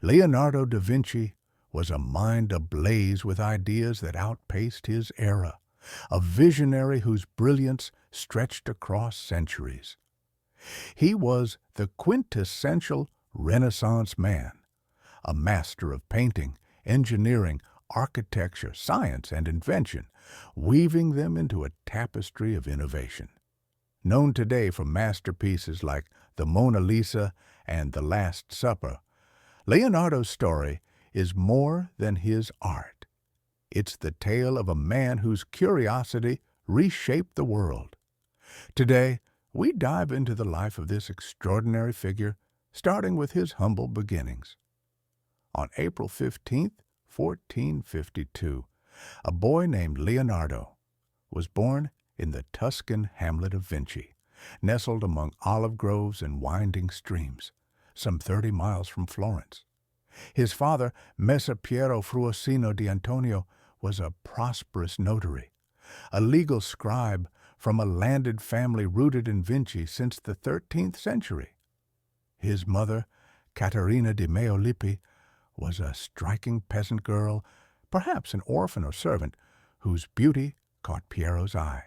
Leonardo da Vinci was a mind ablaze with ideas that outpaced his era, a visionary whose brilliance stretched across centuries. He was the quintessential Renaissance man, a master of painting, engineering, architecture, science, and invention, weaving them into a tapestry of innovation. Known today for masterpieces like the Mona Lisa and The Last Supper, Leonardo's story is more than his art. It's the tale of a man whose curiosity reshaped the world. Today, we dive into the life of this extraordinary figure, starting with his humble beginnings. On April 15, 1452, a boy named Leonardo was born in the Tuscan hamlet of Vinci, nestled among olive groves and winding streams, some 30 miles from Florence. His father, Messer Piero Fruosino di Antonio, was a prosperous notary, a legal scribe from a landed family rooted in Vinci since the 13th century. His mother, Caterina di Meolippi, was a striking peasant girl, perhaps an orphan or servant, whose beauty caught Piero's eye.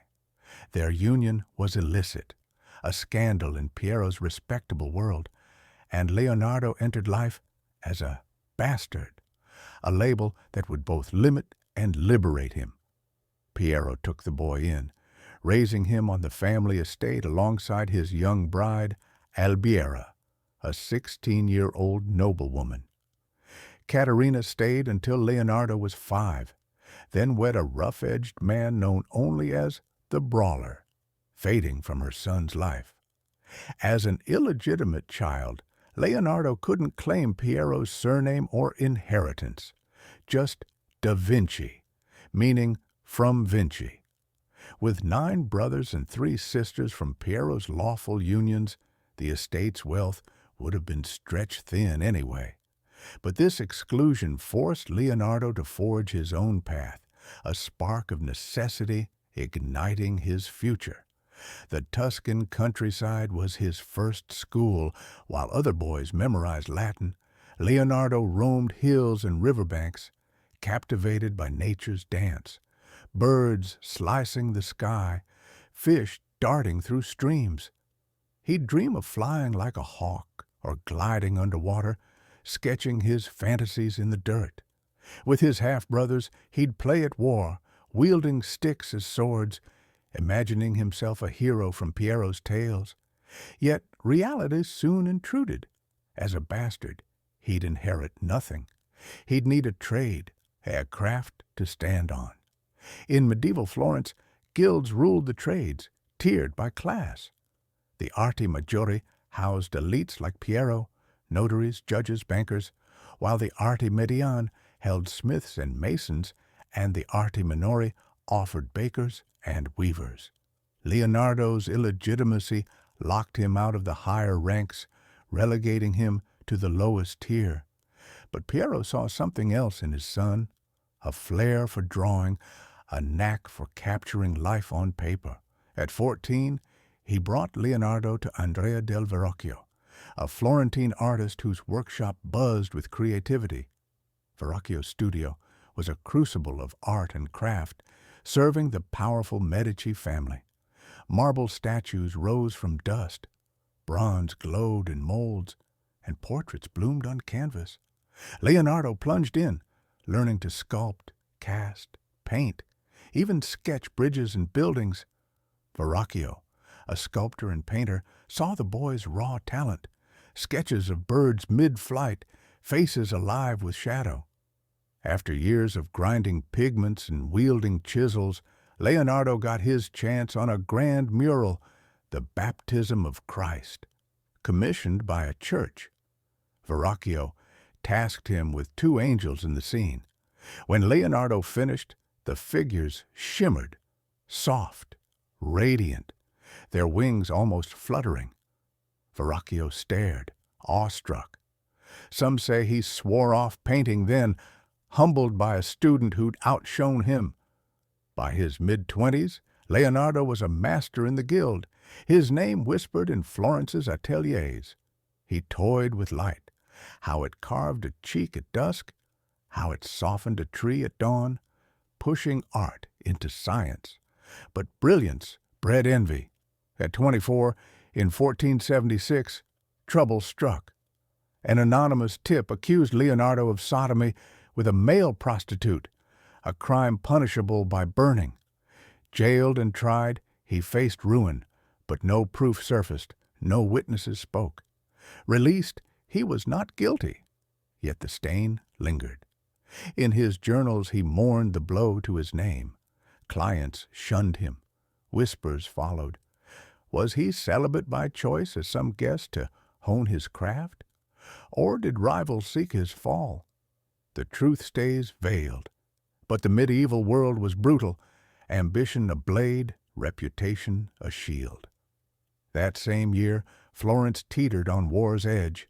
Their union was illicit, a scandal in Piero's respectable world, and Leonardo entered life as a bastard, a label that would both limit and liberate him. Piero took the boy in, raising him on the family estate alongside his young bride, Albiera, a 16-year-old noblewoman. Caterina stayed until Leonardo was 5, then wed a rough-edged man known only as the Brawler, fading from her son's life. As an illegitimate child, Leonardo couldn't claim Piero's surname or inheritance, just da Vinci, meaning from Vinci. With 9 brothers and 3 sisters from Piero's lawful unions, the estate's wealth would have been stretched thin anyway. But this exclusion forced Leonardo to forge his own path, a spark of necessity igniting his future. The Tuscan countryside was his first school. While other boys memorized Latin, Leonardo roamed hills and riverbanks, captivated by nature's dance, birds slicing the sky, fish darting through streams. He'd dream of flying like a hawk or gliding underwater, sketching his fantasies in the dirt. With his half-brothers, he'd play at war, wielding sticks as swords, imagining himself a hero from Piero's tales. Yet reality soon intruded. As a bastard, he'd inherit nothing. He'd need a trade, a craft to stand on. In medieval Florence, guilds ruled the trades, tiered by class. The arti maggiori housed elites like Piero, notaries, judges, bankers, while the arti mediani held smiths and masons, and the arti minori offered bakers and weavers. Leonardo's illegitimacy locked him out of the higher ranks, relegating him to the lowest tier. But Piero saw something else in his son, a flair for drawing, a knack for capturing life on paper. At 14, he brought Leonardo to Andrea del Verrocchio, a Florentine artist whose workshop buzzed with creativity. Verrocchio's studio was a crucible of art and craft, serving the powerful Medici family. Marble statues rose from dust, bronze glowed in molds, and portraits bloomed on canvas. Leonardo plunged in, learning to sculpt, cast, paint, even sketch bridges and buildings. Verrocchio, a sculptor and painter, saw the boy's raw talent, sketches of birds mid-flight, faces alive with shadow. After years of grinding pigments and wielding chisels, Leonardo got his chance on a grand mural, The Baptism of Christ, commissioned by a church. Verrocchio tasked him with 2 angels in the scene. When Leonardo finished, the figures shimmered, soft, radiant, their wings almost fluttering. Verrocchio stared, awestruck. Some say he swore off painting then, humbled by a student who'd outshone him. By his mid-20s, Leonardo was a master in the guild, his name whispered in Florence's ateliers. He toyed with light, how it carved a cheek at dusk, how it softened a tree at dawn, pushing art into science. But brilliance bred envy. At 24, in 1476, trouble struck. An anonymous tip accused Leonardo of sodomy with a male prostitute, a crime punishable by burning. Jailed and tried, he faced ruin, but no proof surfaced, no witnesses spoke. Released, he was not guilty, yet the stain lingered. In his journals he mourned the blow to his name. Clients shunned him. Whispers followed. Was he celibate by choice as some guessed to hone his craft? Or did rivals seek his fall? The truth stays veiled. But the medieval world was brutal, ambition a blade, reputation a shield. That same year, Florence teetered on war's edge.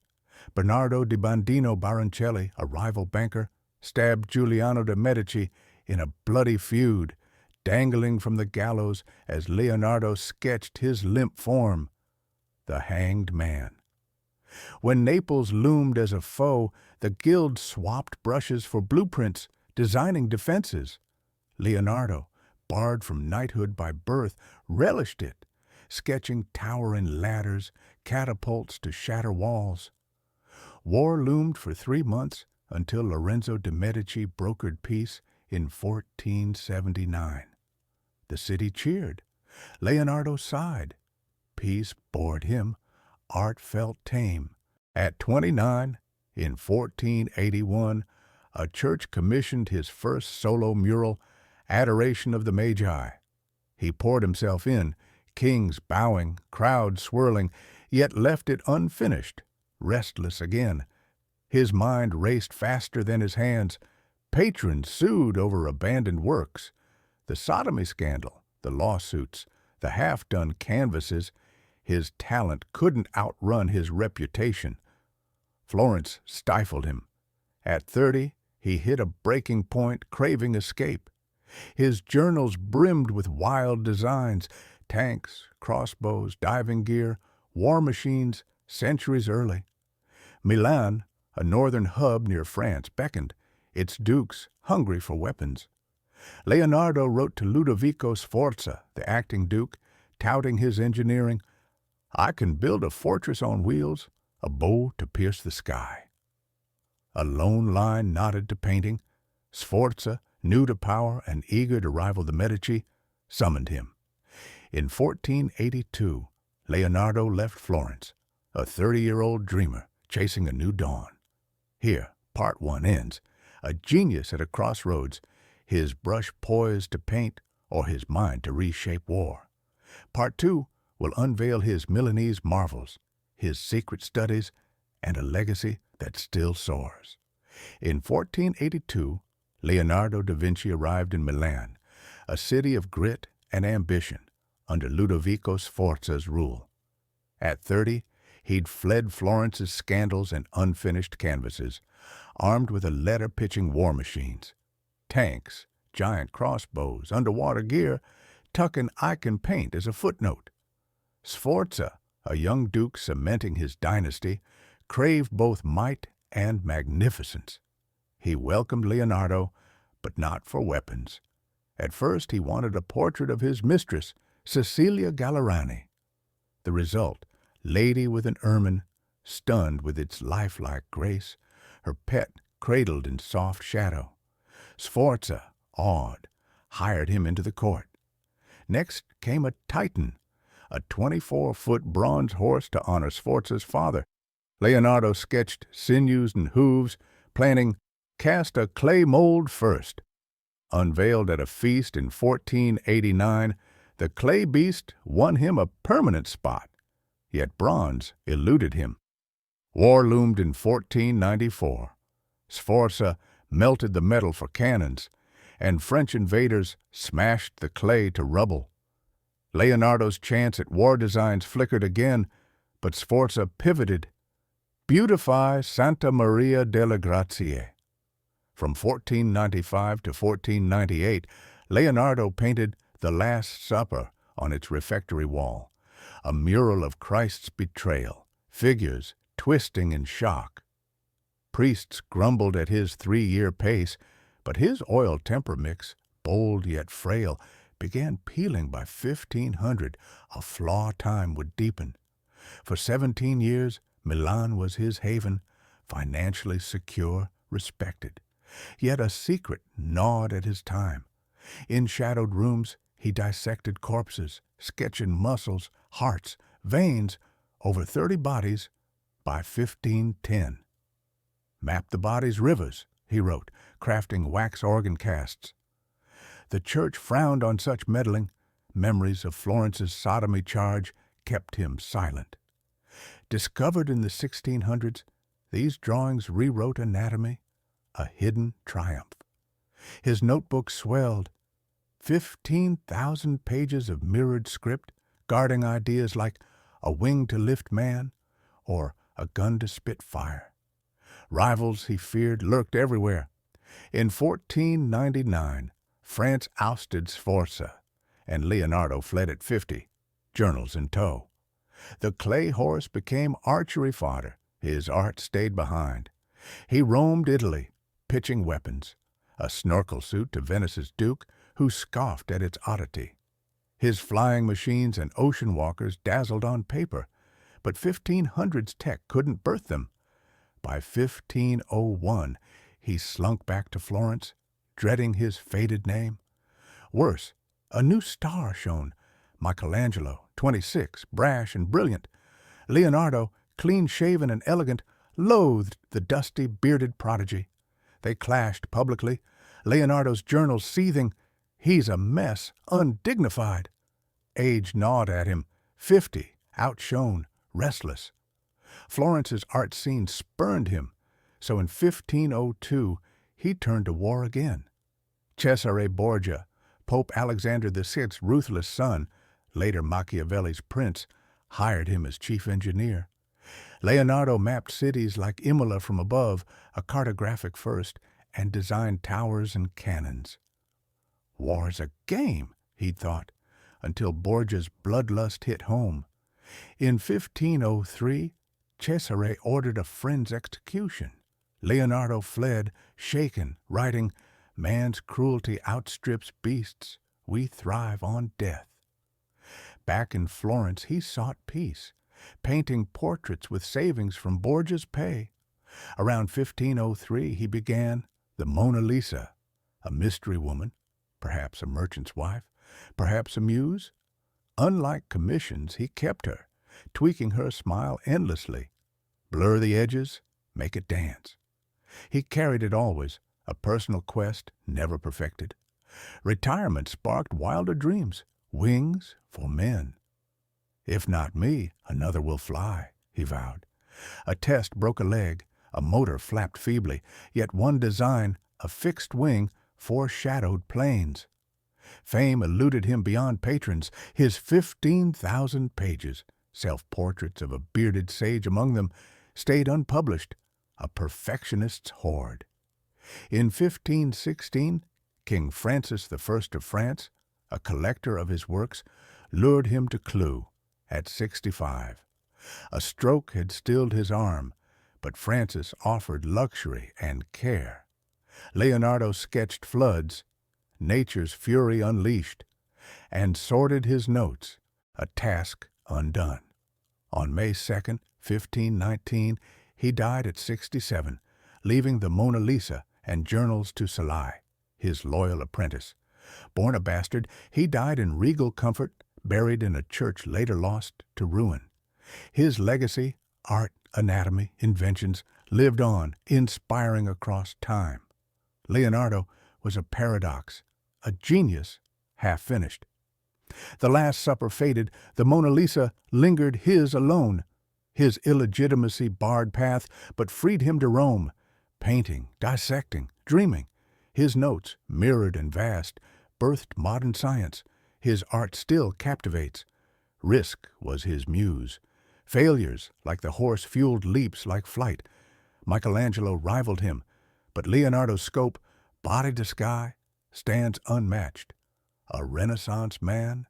Bernardo di Bandino Baroncelli, a rival banker, stabbed Giuliano de' Medici in a bloody feud, dangling from the gallows as Leonardo sketched his limp form, the hanged man. When Naples loomed as a foe, the guild swapped brushes for blueprints, designing defenses. Leonardo, barred from knighthood by birth, relished it, sketching towering ladders, catapults to shatter walls. War loomed for 3 months until Lorenzo de' Medici brokered peace in 1479. The city cheered. Leonardo sighed. Peace bored him. Art felt tame. At 29, in 1481, a church commissioned his first solo mural, Adoration of the Magi. He poured himself in, kings bowing, crowds swirling, yet left it unfinished, restless again. His mind raced faster than his hands. Patrons sued over abandoned works. The sodomy scandal, the lawsuits, the half-done canvases, his talent couldn't outrun his reputation. Florence stifled him. At 30, he hit a breaking point, craving escape. His journals brimmed with wild designs, tanks, crossbows, diving gear, war machines, centuries early. Milan, a northern hub near France, beckoned, its dukes hungry for weapons. Leonardo wrote to Ludovico Sforza, the acting duke, touting his engineering. I can build a fortress on wheels, a bow to pierce the sky. A lone line nodded to painting. Sforza, new to power and eager to rival the Medici, summoned him. In 1482, Leonardo left Florence, a 30-year-old dreamer chasing a new dawn. Here, part 1 ends, a genius at a crossroads, his brush poised to paint or his mind to reshape war. Part 2 will unveil his Milanese marvels, his secret studies, and a legacy that still soars. In 1482, Leonardo da Vinci arrived in Milan, a city of grit and ambition, under Ludovico Sforza's rule. At 30, he'd fled Florence's scandals and unfinished canvases, armed with a letter-pitching war machines, tanks, giant crossbows, underwater gear, tucking "I can paint" as a footnote. Sforza, a young duke cementing his dynasty, craved both might and magnificence. He welcomed Leonardo, but not for weapons. At first he wanted a portrait of his mistress, Cecilia Gallerani. The result, lady with an ermine, stunned with its lifelike grace, her pet cradled in soft shadow. Sforza, awed, hired him into the court. Next came a Titan, a 24-foot bronze horse to honor Sforza's father. Leonardo sketched sinews and hooves, planning, cast a clay mold first. Unveiled at a feast in 1489, the clay beast won him a permanent spot, yet bronze eluded him. War loomed in 1494. Sforza melted the metal for cannons, and French invaders smashed the clay to rubble. Leonardo's chance at war designs flickered again, but Sforza pivoted. Beautify Santa Maria delle Grazie. From 1495 to 1498, Leonardo painted The Last Supper on its refectory wall, a mural of Christ's betrayal, figures twisting in shock. Priests grumbled at his 3-year pace, but his oil temper mix, bold yet frail, began peeling by 1500. A flaw time would deepen. For 17 years, Milan was his haven, financially secure, respected. Yet a secret gnawed at his time. In shadowed rooms, he dissected corpses, sketching muscles, hearts, veins, over 30 bodies by 1510. Map the bodies' rivers, he wrote, crafting wax organ casts. The church frowned on such meddling. Memories of Florence's sodomy charge kept him silent. Discovered in the 1600s, these drawings rewrote anatomy, a hidden triumph. His notebook swelled, 15,000 pages of mirrored script, guarding ideas like a wing to lift man or a gun to spit fire. Rivals he feared lurked everywhere. In 1499, France ousted Sforza, and Leonardo fled at 50, journals in tow. The clay horse became archery fodder. His art stayed behind. He roamed Italy, pitching weapons, a snorkel suit to Venice's duke, who scoffed at its oddity. His flying machines and ocean walkers dazzled on paper, but 1500's tech couldn't birth them. By 1501, he slunk back to Florence, dreading his faded name. Worse, a new star shone. Michelangelo, 26, brash and brilliant. Leonardo, clean-shaven and elegant, loathed the dusty, bearded prodigy. They clashed publicly, Leonardo's journals seething. He's a mess, undignified. Age gnawed at him, 50, outshone, restless. Florence's art scene spurned him, so in 1502 he turned to war again. Cesare Borgia, Pope Alexander VI's ruthless son, later Machiavelli's prince, hired him as chief engineer. Leonardo mapped cities like Imola from above, a cartographic first, and designed towers and cannons. War's a game, he'd thought, until Borgia's bloodlust hit home. In 1503, Cesare ordered a friend's execution. Leonardo fled, shaken, writing, "Man's cruelty outstrips beasts. We thrive on death." Back in Florence, he sought peace, painting portraits with savings from Borgia's pay. Around 1503, he began the Mona Lisa, a mystery woman, perhaps a merchant's wife, perhaps a muse. Unlike commissions, he kept her, tweaking her smile endlessly. Blur the edges, make it dance. He carried it always, a personal quest never perfected. Retirement sparked wilder dreams, wings for men. "If not me, another will fly," he vowed. A test broke a leg, a motor flapped feebly, yet one design, a fixed wing, foreshadowed planes. Fame eluded him beyond patrons, his 15,000 pages, self-portraits of a bearded sage among them, stayed unpublished, a perfectionist's hoard. In 1516, King Francis I of France, a collector of his works, lured him to Clou at 65. A stroke had stilled his arm, but Francis offered luxury and care. Leonardo sketched floods, nature's fury unleashed, and sorted his notes, a task undone. On May 2, 1519, he died at 67, leaving the Mona Lisa and journals to Salai, his loyal apprentice. Born a bastard, he died in regal comfort, buried in a church later lost to ruin. His legacy, art, anatomy, inventions, lived on, inspiring across time. Leonardo was a paradox, a genius half-finished. The Last Supper faded, the Mona Lisa lingered his alone. His illegitimacy barred path, but freed him to roam, painting, dissecting, dreaming. His notes, mirrored and vast, birthed modern science. His art still captivates. Risk was his muse. Failures, like the horse-fueled leaps like flight. Michelangelo rivaled him, but Leonardo's scope, body to sky, stands unmatched. A Renaissance man?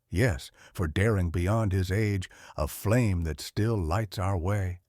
Yes, for daring beyond his age, a flame that still lights our way.